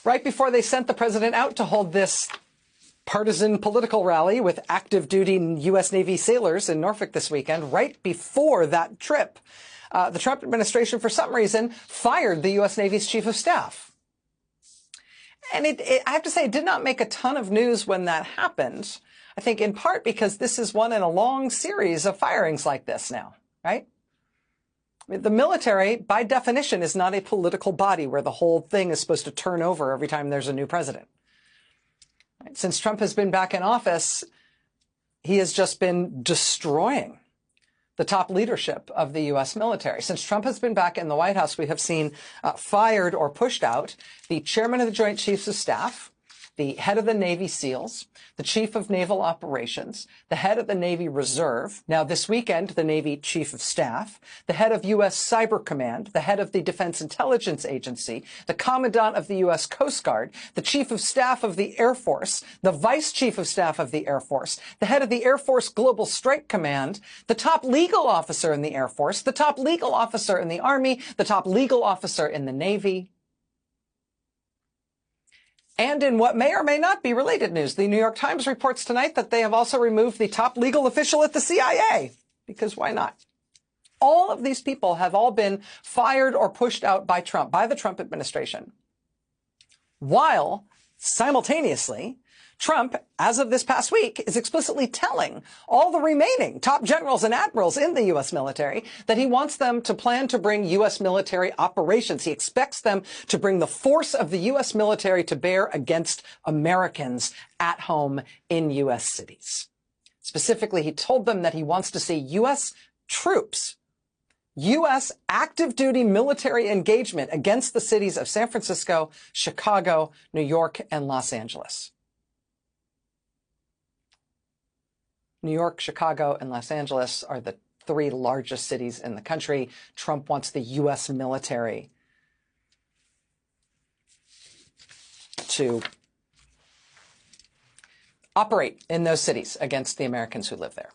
right before they sent the president out to hold this partisan political rally with active duty U.S. Navy sailors in Norfolk this weekend, right before that trip, the Trump administration, for some reason, fired the U.S. Navy's chief of staff. And I have to say, it did not make a ton of news when that happened. I think in part because this is one in a long series of firings like this now, right? I mean, the military, by definition, is not a political body where the whole thing is supposed to turn over every time there's a new president. Right? Since Trump has been back in office, he has just been destroying the top leadership of the U.S. military. Since Trump has been back in the White House, we have seen fired or pushed out the chairman of the Joint Chiefs of Staff, the head of the Navy SEALs, the chief of naval operations, the head of the Navy Reserve, now this weekend, the Navy Chief of Staff, the head of U.S. Cyber Command, the head of the Defense Intelligence Agency, the commandant of the U.S. Coast Guard, the chief of staff of the Air Force, the vice chief of staff of the Air Force, the head of the Air Force Global Strike Command, the top legal officer in the Air Force, the top legal officer in the Army, the top legal officer in the Navy. And in what may or may not be related news, the New York Times reports tonight that they have also removed the top legal official at the CIA, because why not? All of these people have all been fired or pushed out by Trump, by the Trump administration, while simultaneously Trump, as of this past week, is explicitly telling all the remaining top generals and admirals in the U.S. military that he wants them to plan to bring U.S. military operations. He expects them to bring the force of the U.S. military to bear against Americans at home in U.S. cities. Specifically, he told them that he wants to see U.S. troops, U.S. active duty military engagement against the cities of San Francisco, Chicago, New York, and Los Angeles. New York, Chicago, and Los Angeles are the three largest cities in the country. Trump wants the U.S. military to operate in those cities against the Americans who live there.